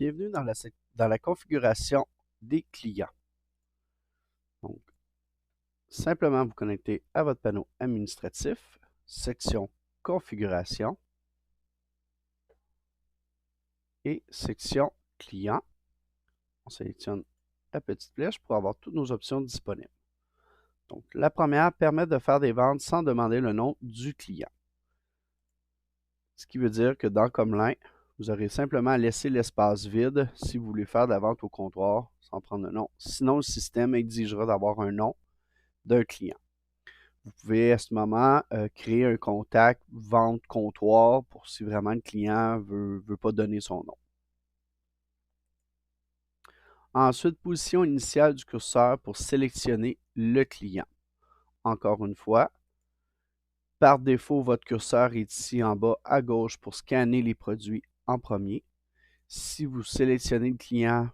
Bienvenue dans la configuration des clients. Donc, simplement vous connectez à votre panneau administratif, section configuration et section client. On sélectionne la petite flèche pour avoir toutes nos options disponibles. Donc, la première permet de faire des ventes sans demander le nom du client. Ce qui veut dire que dans Comlin, vous aurez simplement à laisser l'espace vide si vous voulez faire de la vente au comptoir sans prendre le nom. Sinon, le système exigera d'avoir un nom d'un client. Vous pouvez à ce moment créer un contact vente comptoir pour si vraiment le client ne veut pas donner son nom. Ensuite, position initiale du curseur pour sélectionner le client. Encore une fois, par défaut, votre curseur est ici en bas à gauche pour scanner les produits en premier. Si vous sélectionnez le client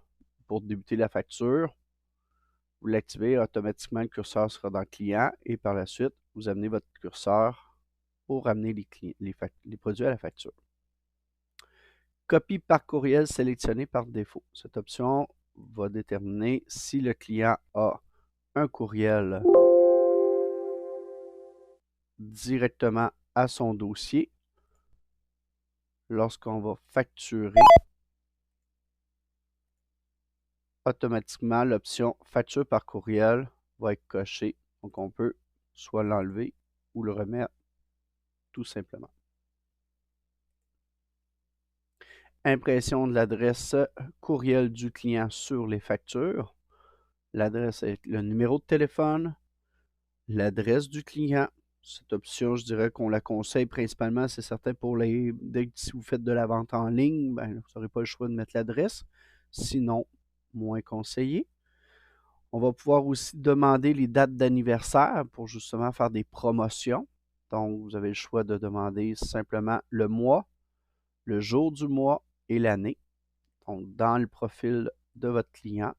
pour débuter la facture, vous l'activez, automatiquement le curseur sera dans le client et par la suite, vous amenez votre curseur pour ramener les produits à la facture. Copie par courriel sélectionnée par défaut. Cette option va déterminer si le client a un courriel directement à son dossier. Lorsqu'on va facturer, automatiquement l'option facture par courriel va être cochée. Donc on peut soit l'enlever ou le remettre tout simplement. Impression de l'adresse courriel du client sur les factures. L'adresse est le numéro de téléphone, l'adresse du client. Cette option, je dirais qu'on la conseille principalement, c'est certain pour si vous faites de la vente en ligne, ben, vous n'aurez pas le choix de mettre l'adresse. Sinon, moins conseillé. On va pouvoir aussi demander les dates d'anniversaire pour justement faire des promotions. Donc, vous avez le choix de demander simplement le mois, le jour du mois et l'année. Donc, dans le profil de votre client,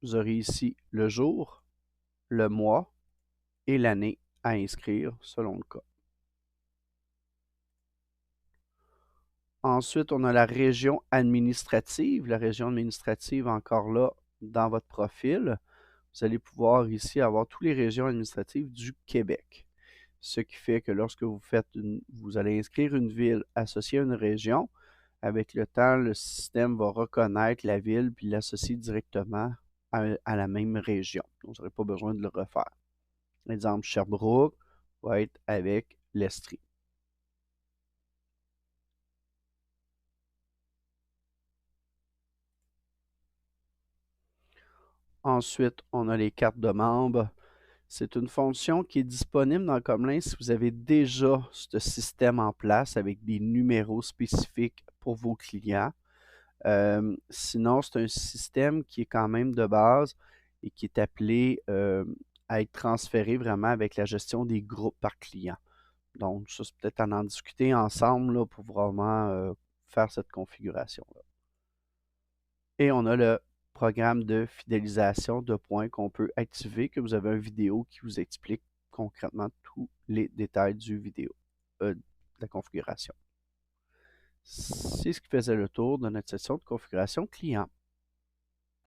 vous aurez ici le jour, le mois et l'année à inscrire selon le cas. Ensuite, on a la région administrative. La région administrative, encore là, dans votre profil, vous allez pouvoir ici avoir toutes les régions administratives du Québec. Ce qui fait que lorsque vous allez inscrire une ville associée à une région, avec le temps, le système va reconnaître la ville puis l'associer directement à la même région. Donc, vous n'aurez pas besoin de le refaire. L'exemple, Sherbrooke va être avec l'Estrie. Ensuite, on a les cartes de membres. C'est une fonction qui est disponible dans Comlin si vous avez déjà ce système en place avec des numéros spécifiques pour vos clients. Sinon, c'est un système qui est quand même de base et qui est appelé à être transféré vraiment avec la gestion des groupes par client. Donc, ça, c'est peut-être en discuter ensemble là, pour vraiment faire cette configuration-là. Et on a le programme de fidélisation de points qu'on peut activer, que vous avez une vidéo qui vous explique concrètement tous les détails de la configuration. C'est ce qui faisait le tour de notre session de configuration client.